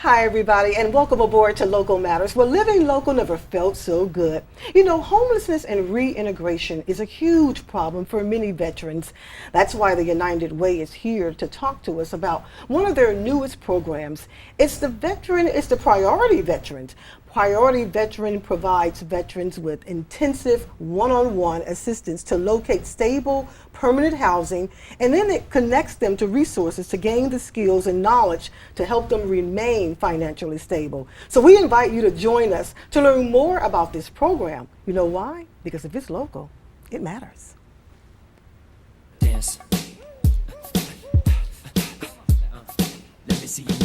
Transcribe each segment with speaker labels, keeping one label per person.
Speaker 1: Hi, everybody, and welcome aboard to Local Matters, where living local never felt so good. You know, homelessness and reintegration is a huge problem for many veterans. That's why the United Way is here to talk to us about one of their newest programs. It's the Priority Veterans. Priority Veteran provides veterans with intensive one-on-one assistance to locate stable, permanent housing, and then it connects them to resources to gain the skills and knowledge to help them remain financially stable. So we invite you to join us to learn more about this program. You know why? Because if it's local, it matters.
Speaker 2: Dance. Let me see you move.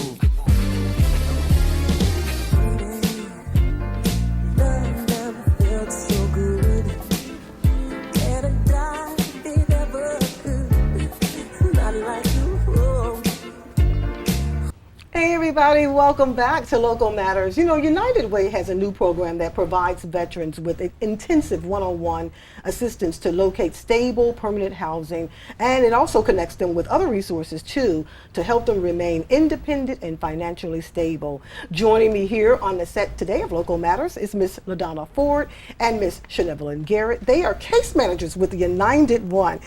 Speaker 1: Hey everybody, welcome back to Local Matters. You know, United Way has a new program that provides veterans with intensive one-on-one assistance to locate stable, permanent housing, and it also connects them with other resources too to help them remain independent and financially stable. Joining me here on the set today of Local Matters is Miss LaDonna Ford and Miss Shanevelyn Garrett. They are case managers with the United Way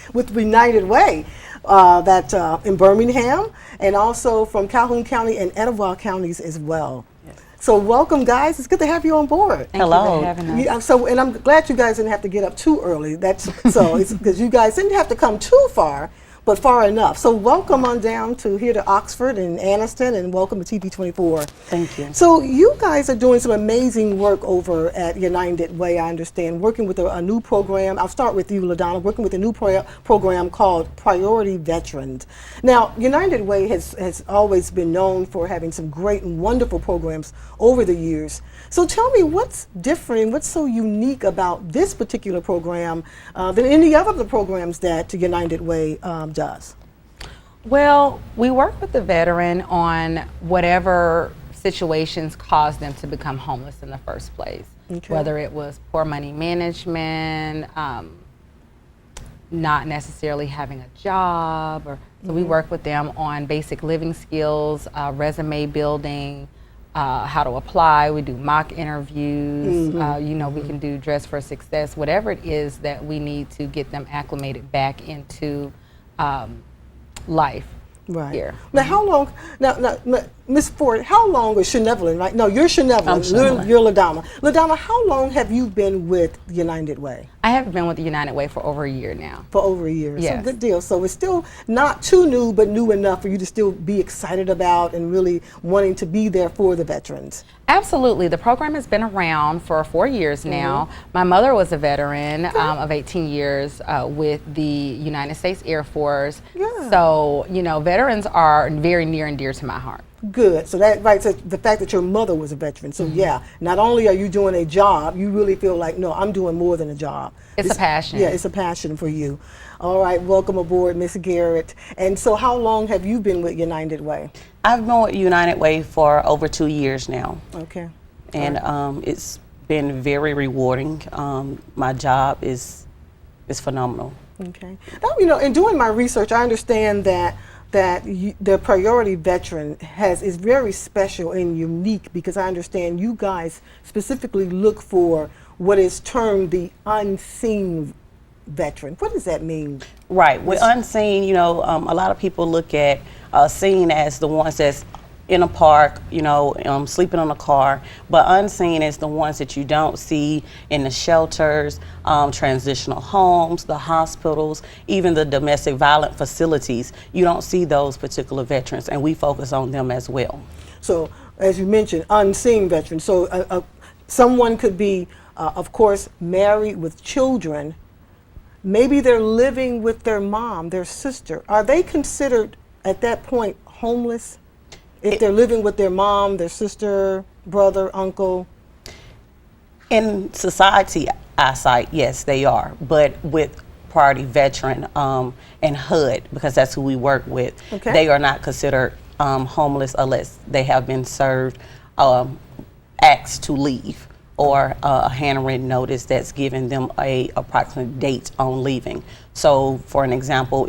Speaker 1: in Birmingham and also from Calhoun County and Etowah counties as well. Yes. So welcome, guys. It's good to have you on board.
Speaker 3: Thank you for having us.
Speaker 1: Yeah, and I'm glad you guys didn't have to get up too early. It's because you guys didn't have to come too far, but far enough. So welcome on down here to Oxford and Anniston, and welcome to TV24.
Speaker 3: Thank you.
Speaker 1: So you guys are doing some amazing work over at United Way, I understand, working with a new program. I'll start with you, LaDonna, working with a new program called Priority Veterans. Now, United Way has always been known for having some great and wonderful programs over the years. So tell me what's different and what's so unique about this particular program than any other of the programs that United Way does?
Speaker 3: Well, we work with the veteran on whatever situations caused them to become homeless in the first place. Okay. Whether it was poor money management, not necessarily having a job, or so we work with them on basic living skills, resume building, how to apply. We do mock interviews. We can do dress for success, whatever it is that we need to get them acclimated back into life here.
Speaker 1: Now, how long? Now, Miss Ford, how long is Shanevelyn? Right? No, you're Shanevelyn. You're LaDonna. LaDonna, how long have you been with United Way?
Speaker 3: I have been with the United Way for over a year now.
Speaker 1: For over a year.
Speaker 3: Yes.
Speaker 1: So good deal. So it's still not too new, but new enough for you to still be excited about and really wanting to be there for the veterans.
Speaker 3: Absolutely. The program has been around for 4 years now. My mother was a veteran of 18 years with the United States Air Force. Yeah. So, veterans are very near and dear to my heart.
Speaker 1: Good. So so the fact that your mother was a veteran. So yeah, not only are you doing a job, you really feel like, no, I'm doing more than a job.
Speaker 3: It's a passion.
Speaker 1: Yeah, it's a passion for you. All right, welcome aboard, Miss Garrett. And so how long have you been with United Way?
Speaker 4: I've been with United Way for over 2 years now.
Speaker 1: Okay.
Speaker 4: And it's been very rewarding. My job is phenomenal.
Speaker 1: Okay. Now, in doing my research, I understand that the Priority Veteran is very special and unique because I understand you guys specifically look for what is termed the unseen veteran. What does that mean?
Speaker 4: Right. With unseen, a lot of people look at seen as the ones that's in a park, sleeping on a car, but unseen is the ones that you don't see in the shelters, transitional homes, the hospitals, even the domestic violence facilities. You don't see those particular veterans, and we focus on them as well.
Speaker 1: So, as you mentioned, unseen veterans. So, someone could be, of course, married with children. Maybe they're living with their mom, their sister. Are they considered, at that point, homeless? If they're living with their mom, their sister, brother, uncle?
Speaker 4: In society eyesight, yes, they are. But with Priority Veteran and HUD, because that's who we work with, they are not considered homeless unless they have been served asked to leave or a handwritten notice that's giving them a approximate date on leaving. So for an example,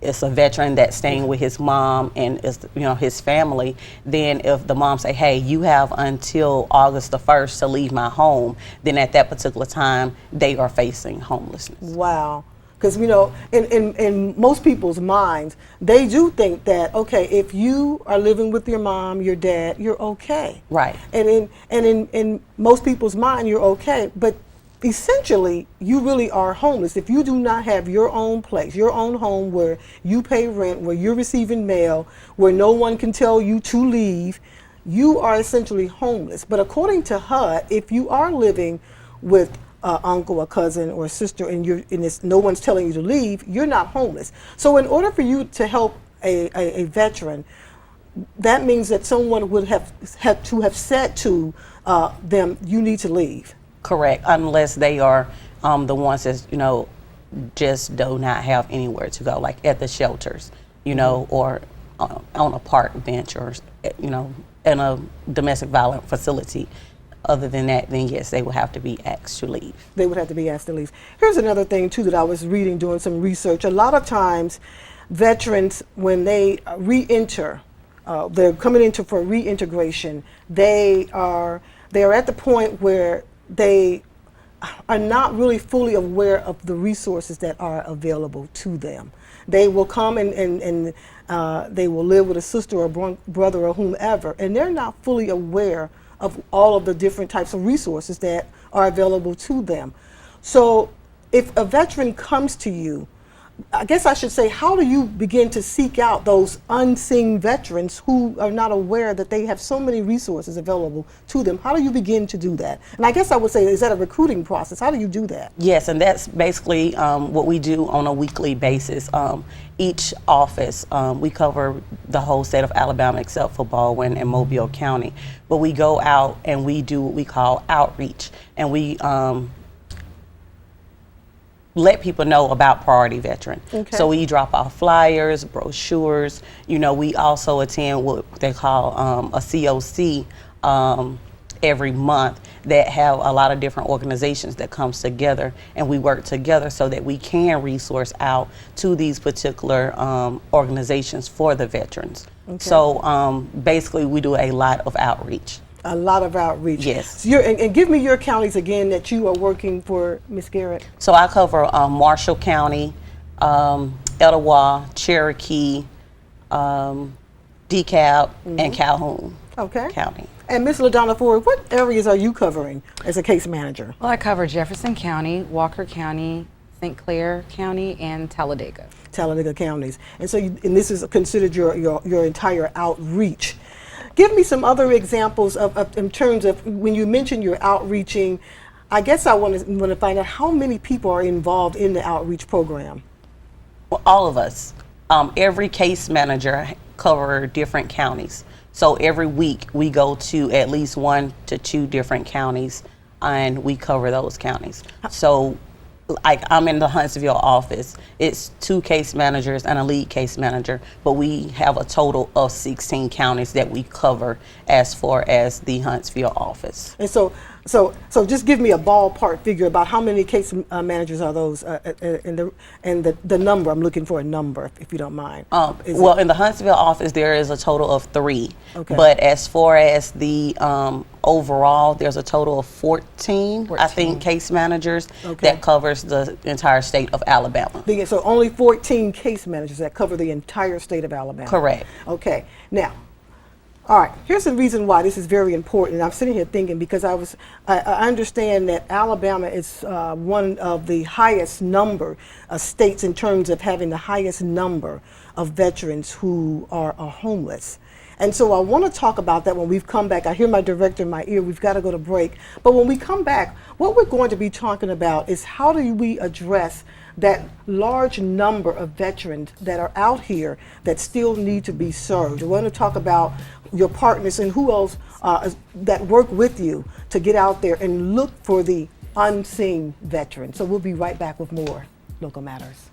Speaker 4: it's a veteran that's staying with his mom and is, his family, then if the mom say, hey, you have until August the 1st to leave my home, then at that particular time they are facing homelessness.
Speaker 1: Wow. Because, in most people's minds, they do think that, okay, if you are living with your mom, your dad, you're okay.
Speaker 4: Right.
Speaker 1: And in most people's mind, you're okay. But essentially, you really are homeless. If you do not have your own place, your own home where you pay rent, where you're receiving mail, where no one can tell you to leave, you are essentially homeless. But according to HUD, if you are living with uncle, a cousin, or a sister, and no one's telling you to leave, you're not homeless. So in order for you to help a veteran, that means that someone would have to have said to them, you need to leave.
Speaker 4: Correct, unless they are the ones that, just do not have anywhere to go, like at the shelters, or on a park bench, or, in a domestic violence facility. Other than that, then yes, they will have to be asked to leave.
Speaker 1: They would have to be asked to leave. Here's another thing, too, that I was reading, doing some research. A lot of times, veterans, when they re-enter, they're coming into for reintegration, they are at the point where they are not really fully aware of the resources that are available to them. They will come and they will live with a sister or brother or whomever, and they're not fully aware of all of the different types of resources that are available to them. So if a veteran comes to you, I guess I should say, how do you begin to seek out those unseen veterans who are not aware that they have so many resources available to them? How do you begin to do that? And I guess I would say, is that a recruiting process? How do you do that?
Speaker 4: Yes, and that's basically what we do on a weekly basis. Each office, we cover the whole state of Alabama except for Baldwin and Mobile County. But we go out and we do what we call outreach, and we let people know about Priority Veteran.
Speaker 1: Okay.
Speaker 4: So we drop off flyers, brochures. We also attend what they call a COC every month that have a lot of different organizations that comes together, and we work together so that we can resource out to these particular organizations for the veterans. Okay. So basically we do a lot of outreach.
Speaker 1: A lot of outreach.
Speaker 4: Yes.
Speaker 1: So and give me your counties again that you are working for, Ms. Garrett.
Speaker 4: So I cover Marshall County, Etowah, Cherokee, DeKalb, and Calhoun County.
Speaker 1: And Ms. LaDonna Ford, what areas are you covering as a case manager?
Speaker 3: Well, I cover Jefferson County, Walker County, St. Clair County, and Talladega.
Speaker 1: Talladega counties. And so and this is considered your entire outreach. Give me some other examples of in terms of when you mention your outreaching. I guess I want to find out how many people are involved in the outreach program.
Speaker 4: Well, all of us. Every case manager cover different counties. So every week we go to at least 1 to 2 different counties, and we cover those counties. So like I'm in the Huntsville office, it's 2 case managers and a lead case manager, but we have a total of 16 counties that we cover as far as the Huntsville office.
Speaker 1: And so just give me a ballpark figure about how many case managers are those, and the number. I'm looking for a number, if you don't mind.
Speaker 4: Well, in the Huntsville office, there is a total of 3.
Speaker 1: Okay.
Speaker 4: But as far as the overall, there's a total of 14. I think, case managers that covers the entire state of Alabama.
Speaker 1: So only 14 case managers that cover the entire state of Alabama.
Speaker 4: Correct.
Speaker 1: Okay. Now, all right, here's the reason why this is very important. I'm sitting here thinking because I understand that Alabama is one of the highest number of states in terms of having the highest number of veterans who are homeless. And so I want to talk about that when we've come back. I hear my director in my ear, we've got to go to break. But when we come back, what we're going to be talking about is how do we address that large number of veterans that are out here that still need to be served. We want to talk about your partners and who else that work with you to get out there and look for the unseen veteran. So we'll be right back with more Local Matters.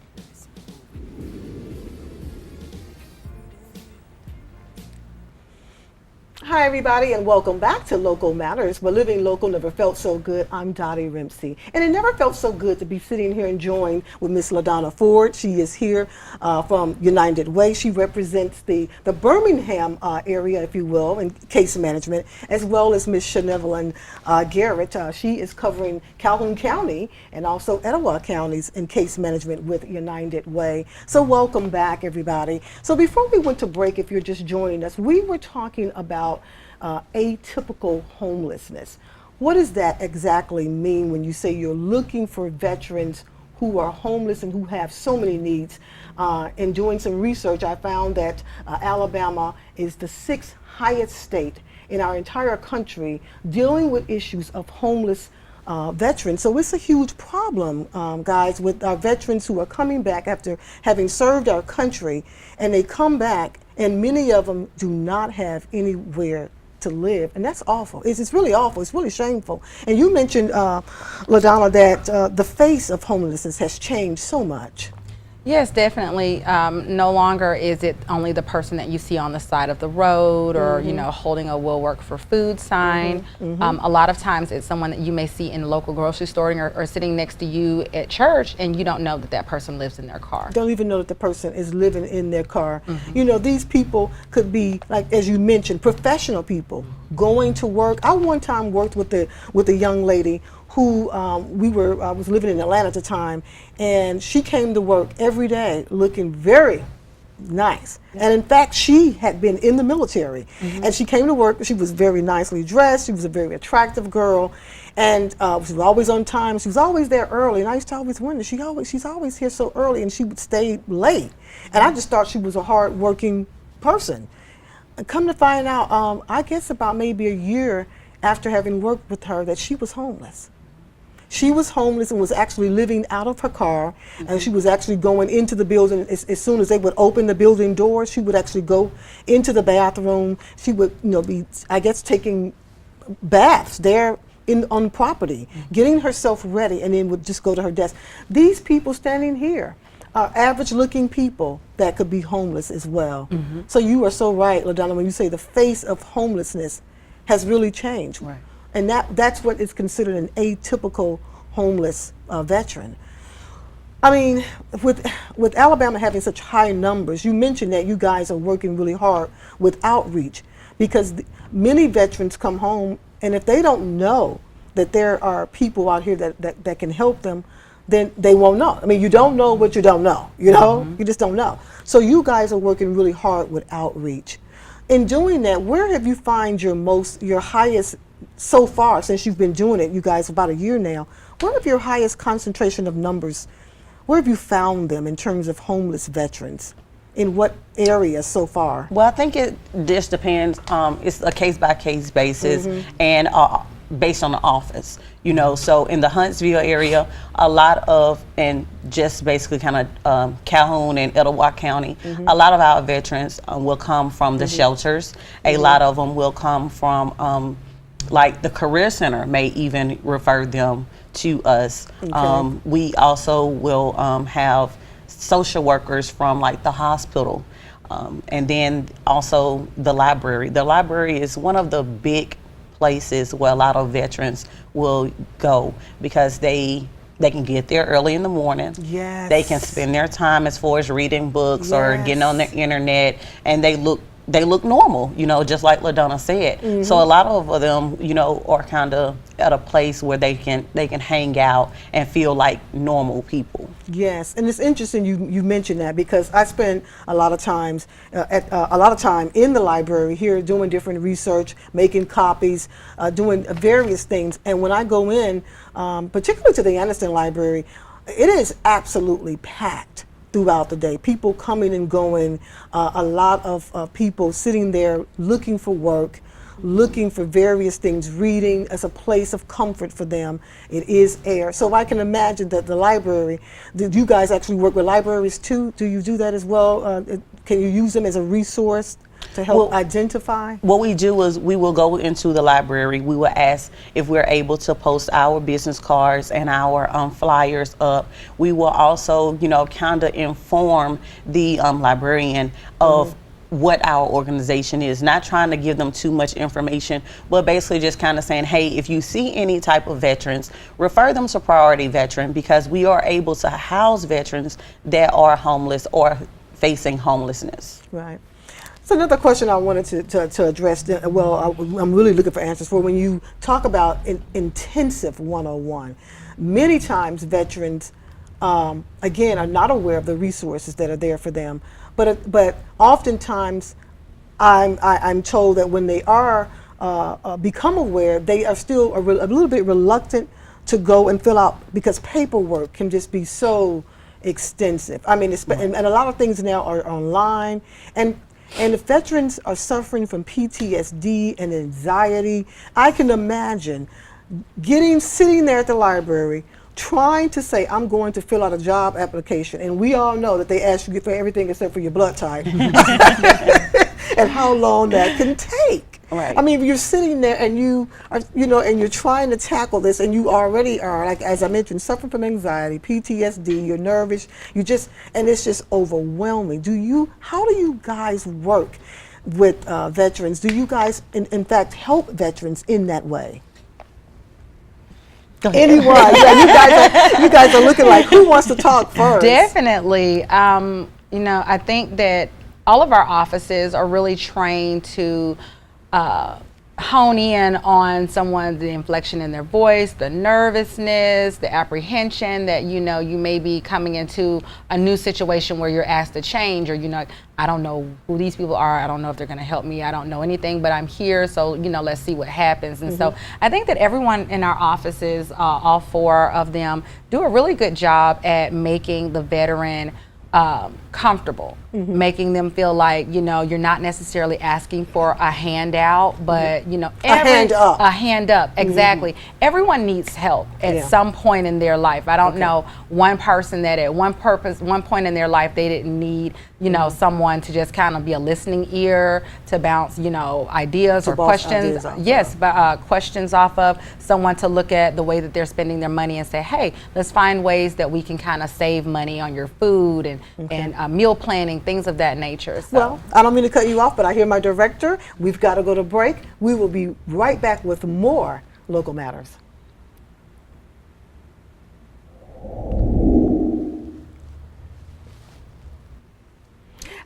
Speaker 1: Hi, everybody, and welcome back to Local Matters, where living local never felt so good. I'm Dottie Rimpsey, and it never felt so good to be sitting here and joined with Miss LaDonna Ford. She is here from United Way. She represents the Birmingham area, if you will, in case management, as well as Miss Shanevelyn Garrett. She is covering Calhoun County and also Etowah counties in case management with United Way. So welcome back, everybody. So before we went to break, if you're just joining us, we were talking about atypical homelessness. What does that exactly mean when you say you're looking for veterans who are homeless and who have so many needs? In doing some research, I found that Alabama is the 6th highest state in our entire country dealing with issues of homeless veterans. So it's a huge problem, guys, with our veterans who are coming back after having served our country, and they come back and many of them do not have anywhere to live, and that's awful. It's really awful. It's really shameful. And you mentioned, LaDonna, that the face of homelessness has changed so much.
Speaker 3: Yes, definitely. No longer is it only the person that you see on the side of the road or, you know, holding a "will work for food" sign. A lot of times it's someone that you may see in the local grocery store or sitting next to you at church, and you don't know that that person lives in their car.
Speaker 1: Don't even know that the person is living in their car. You know, these people could be, like as you mentioned, professional people going to work. I one time worked with a young lady who I was living in Atlanta at the time, and she came to work every day looking very nice. And in fact, she had been in the military, and she came to work. She was very nicely dressed. She was a very attractive girl, and she was always on time. She was always there early, and I used to always wonder, she's always here so early, and she would stay late. And I just thought she was a hard-working person. And come to find out, I guess about maybe a year after having worked with her, that she was homeless. She was homeless and was actually living out of her car, and she was actually going into the building. As soon as they would open the building doors, she would actually go into the bathroom. She would, be, I guess, taking baths there on property, getting herself ready, and then would just go to her desk. These people standing here are average-looking people that could be homeless as well. So you are so right, LaDonna, when you say the face of homelessness has really changed.
Speaker 4: Right.
Speaker 1: And that's what is considered an atypical homeless veteran. I mean, with Alabama having such high numbers, you mentioned that you guys are working really hard with outreach, because many veterans come home, and if they don't know that there are people out here that can help them, then they won't know. I mean, you don't know what you don't know, you know? You just don't know. So you guys are working really hard with outreach. In doing that, where have you find your highest, so far since you've been doing it, you guys about a year now, where have your highest concentration of numbers, where have you found them in terms of homeless veterans? In what areas so far?
Speaker 4: Well, I think it just depends. It's a case-by-case basis, and based on the office. So in the Huntsville area, a lot of, and just basically kind of Calhoun and Etowah County, a lot of our veterans will come from the shelters. A lot of them will come from like the Career Center may even refer them to us.
Speaker 1: Okay.
Speaker 4: We also will have social workers from like the hospital, and then also the library. The library is one of the big places where a lot of veterans will go, because they can get there early in the morning.
Speaker 1: Yes.
Speaker 4: They can spend their time as far as reading books or getting on the internet, and they look normal, just like LaDonna said. So a lot of them, are kind of at a place where they can hang out and feel like normal people.
Speaker 1: Yes, and it's interesting you mentioned that, because I spend a lot of time in the library here doing different research, making copies, doing various things. And when I go in, particularly to the Anniston Library, it is absolutely packed throughout the day. People coming and going, a lot of people sitting there looking for work, looking for various things, reading as a place of comfort for them. It is air. So I can imagine that the library, do you guys actually work with libraries too? Do you do that as well? Can you use them as a resource to help identify?
Speaker 4: What we do is we will go into the library. We will ask if we're able to post our business cards and our flyers up. We will also, kind of inform the librarian of what our organization is, not trying to give them too much information, but basically just kind of saying, hey, if you see any type of veterans, refer them to Priority Veteran, because we are able to house veterans that are homeless or facing homelessness.
Speaker 1: Right. So another question I wanted to address, I'm really looking for answers for when you talk about intensive 101. Many times veterans, again, are not aware of the resources that are there for them, but oftentimes I'm told that when they are become aware, they are still a little bit reluctant to go and fill out, because paperwork can just be so extensive. I mean, and a lot of things now are online, and if veterans are suffering from PTSD and anxiety, I can imagine sitting there at the library trying to say, I'm going to fill out a job application, and we all know that they ask you for everything except for your blood type, and how long that can take.
Speaker 4: Right.
Speaker 1: I mean, you're sitting there and you are, and you're trying to tackle this, and you already are, like as I mentioned, suffering from anxiety, PTSD, you're nervous, and it's just overwhelming. How do you guys work with veterans? Do you guys, in fact, help veterans in that way? Anyone? Yeah, you guys are looking like, who wants to talk first?
Speaker 3: Definitely. I think that all of our offices are really trained to hone in on the inflection in their voice, the nervousness, the apprehension that, you may be coming into a new situation where you're asked to change, or, I don't know who these people are. I don't know if they're going to help me. I don't know anything, but I'm here. So, let's see what happens. And so I think that everyone in our offices, all 4 of them, do a really good job at making the veteran comfortable, making them feel like, you're not necessarily asking for a handout, but, a hand up, exactly. Everyone needs help at some point in their life. I don't know one person that at one point in their life, they didn't need, someone to just kind of be a listening ear, to bounce, ideas or questions. Questions off of, someone to look at the way that they're spending their money and say, hey, let's find ways that we can kind of save money on your food and meal planning, things of that nature. So.
Speaker 1: Well, I don't mean to cut you off, but I hear my director. We've got to go to break. We will be right back with more Local Matters.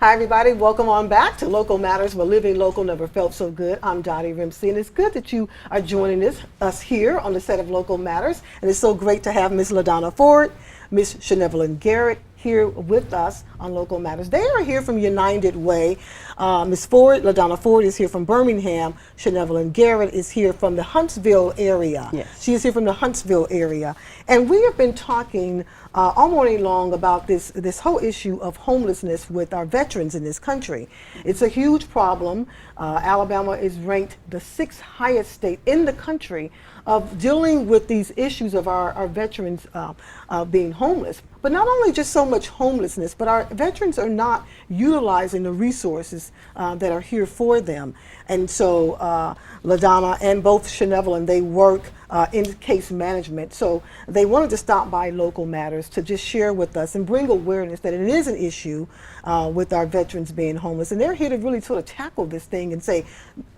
Speaker 1: Hi, everybody. Welcome on back to Local Matters, where living local never felt so good. I'm Dottie Rimsey, and it's good that you are joining us here on the set of Local Matters. And it's so great to have Ms. LaDonna Ford, Ms. Shanevelyn Garrett here with us on Local Matters. They are here from United Way. Ms. Ford, LaDonna Ford, is here from Birmingham. Shanevelyn Garrett is here from the Huntsville area.
Speaker 4: Yes.
Speaker 1: She is here from the Huntsville area. And we have been talking all morning long about this whole issue of homelessness with our veterans in this country. It's a huge problem. Alabama is ranked the 6th highest state in the country of dealing with these issues of our veterans being homeless. But not only just so much homelessness, but our veterans are not utilizing the resources that are here for them. And so LaDonna and both Shanevelyn, they work in case management. So they wanted to stop by Local Matters to just share with us and bring awareness that it is an issue with our veterans being homeless. And they're here to really sort of tackle this thing and say,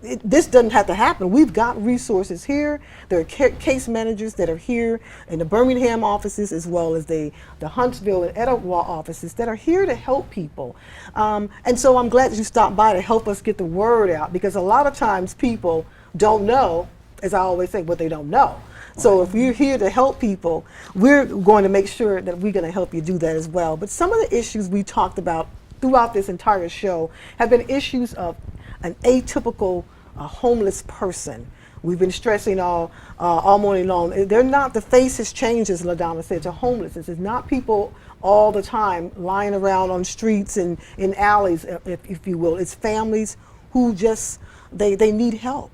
Speaker 1: this doesn't have to happen. We've got resources here. There are case managers that are here in the Birmingham offices, as well as the Huntsville and Etowah offices, that are here to help people. And so I'm glad that you stopped by to help us get the word out, because a lot of times people don't know, as I always say, what they don't know. So if you're here to help people, we're going to make sure that we're going to help you do that as well. But some of the issues we talked about throughout this entire show have been issues of an atypical homeless person. We've been stressing all morning long. They're not, the face has changed, as LaDonna said, to homelessness. It's not people all the time lying around on streets and in alleys, if you will. It's families who just, they need help.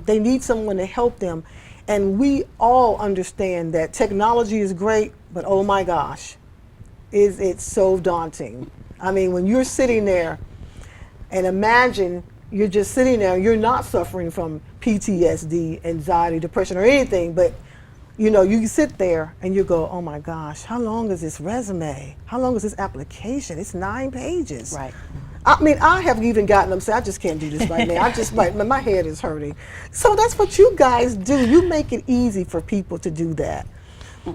Speaker 1: They need someone to help them. And we all understand that technology is great, but oh my gosh, is it so daunting. I mean, when you're sitting there, and imagine you're just sitting there, you're not suffering from PTSD, anxiety, depression, or anything, but you sit there and you go, oh my gosh, how long is this resume? How long is this application? It's 9 pages.
Speaker 4: Right.
Speaker 1: I mean, I have even gotten them say, I just can't do this right now. I just, my head is hurting. So that's what you guys do. You make it easy for people to do that,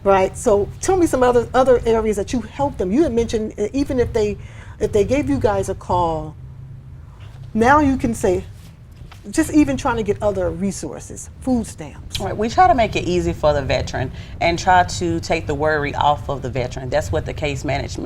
Speaker 1: right? So tell me some other areas that you help them. You had mentioned even if they gave you guys a call, now you can say, just even trying to get other resources, food stamps.
Speaker 4: Right. We try to make it easy for the veteran and try to take the worry off of the veteran. That's what the case managers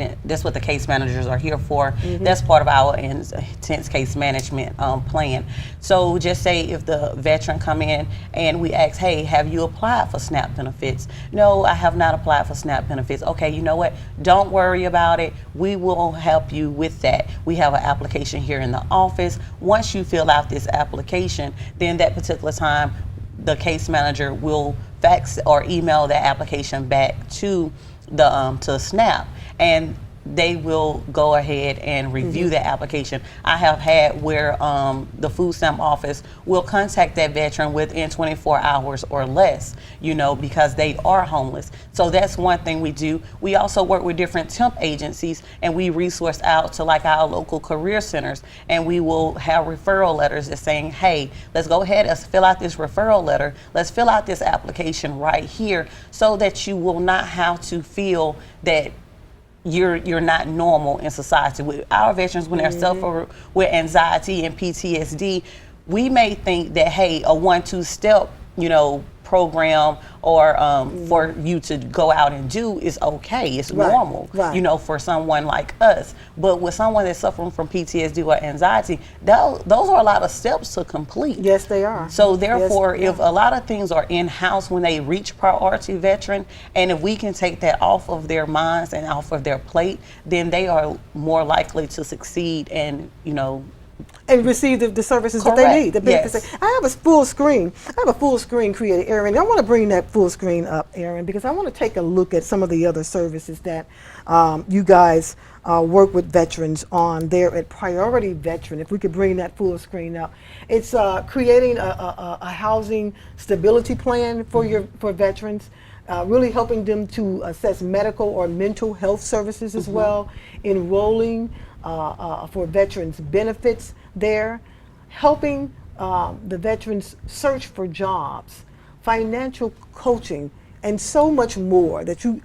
Speaker 4: are here for. That's part of our intense case management plan. So just say if the veteran come in and we ask, hey, have you applied for SNAP benefits? No, I have not applied for SNAP benefits. Okay, you know what? Don't worry about it. We will help you with that. We have an application here in the office. Once you fill out this application, then that particular time the case manager will fax or email that application back to the to SNAP, and they will go ahead and review the application. I have had where the food stamp office will contact that veteran within 24 hours or less, you know, because they are homeless. So that's one thing we do. We also work with different temp agencies, and we resource out to like our local career centers, and we will have referral letters that's saying, hey, let's go ahead and fill out this referral letter. Let's fill out this application right here so that you will not have to feel that you're not normal in society. With our veterans, when they're suffering with anxiety and PTSD, we may think that, hey, a 1-2 step, you know, program or for you to go out and do is okay. It's normal, you know, for someone like us. But with someone that's suffering from PTSD or anxiety, those are a lot of steps to complete.
Speaker 1: Yes, they are.
Speaker 4: So therefore, if a lot of things are in-house when they reach priority veteran, and if we can take that off of their minds and off of their plate, then they are more likely to succeed and, you know,
Speaker 1: and receive the services that they need. The benefits. I have a full screen. I have a full screen created, Erin. I want to bring that full screen up, Erin, because I want to take a look at some of the other services that you guys work with veterans on there at Priority Veteran. If we could bring that full screen up. It's creating a housing stability plan for veterans. Really helping them to assess medical or mental health services as well, enrolling for veterans benefits there, helping the veterans search for jobs, financial coaching, and so much more that you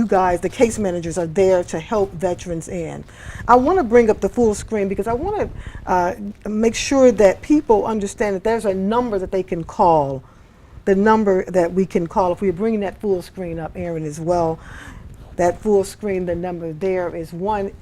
Speaker 1: guys, the case managers, are there to help veterans in. I want to bring up the full screen because I want to make sure that people understand that there's a number that they can call. The number that we can call, if we're bringing that full screen up, Erin, as well, that full screen, the number there is at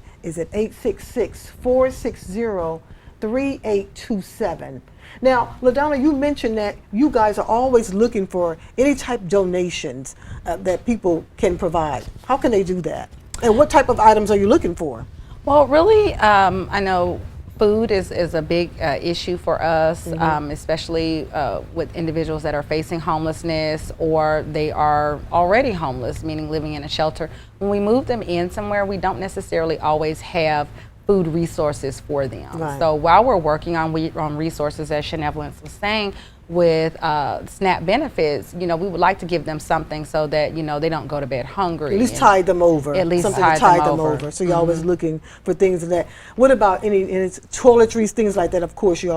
Speaker 1: 866-460-3827. Now, LaDonna, you mentioned that you guys are always looking for any type of donations that people can provide. How can they do that? And what type of items are you looking for?
Speaker 3: Well, really, I know food is a big issue for us, especially with individuals that are facing homelessness or they are already homeless, meaning living in a shelter. When we move them in somewhere, we don't necessarily always have food resources for them.
Speaker 1: Right.
Speaker 3: So while we're working on resources, as Shanevolence was saying, with SNAP benefits, you know, we would like to give them something so that, you know, they don't go to bed hungry.
Speaker 1: At least tide them over.
Speaker 3: At least
Speaker 1: something
Speaker 3: tide
Speaker 1: to tide
Speaker 3: them
Speaker 1: them
Speaker 3: over.
Speaker 1: So you're always looking for things of that. What about any toiletries, things like that? Of course, you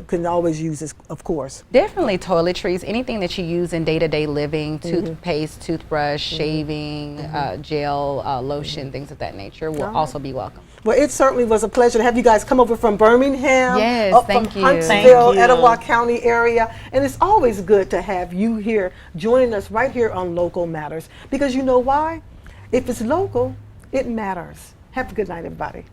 Speaker 1: can always use this, of course.
Speaker 3: Definitely toiletries, anything that you use in day-to-day living, toothpaste, toothbrush, shaving, gel, lotion, things of that nature will also be welcome.
Speaker 1: Well, it certainly was a pleasure to have you guys come over from Birmingham,
Speaker 3: Yes,
Speaker 1: up
Speaker 3: thank
Speaker 1: from
Speaker 3: you.
Speaker 1: Huntsville,
Speaker 4: Thank you.
Speaker 1: Etowah County area. And it's always good to have you here joining us right here on Local Matters. Because you know why? If it's local, it matters. Have a good night, everybody.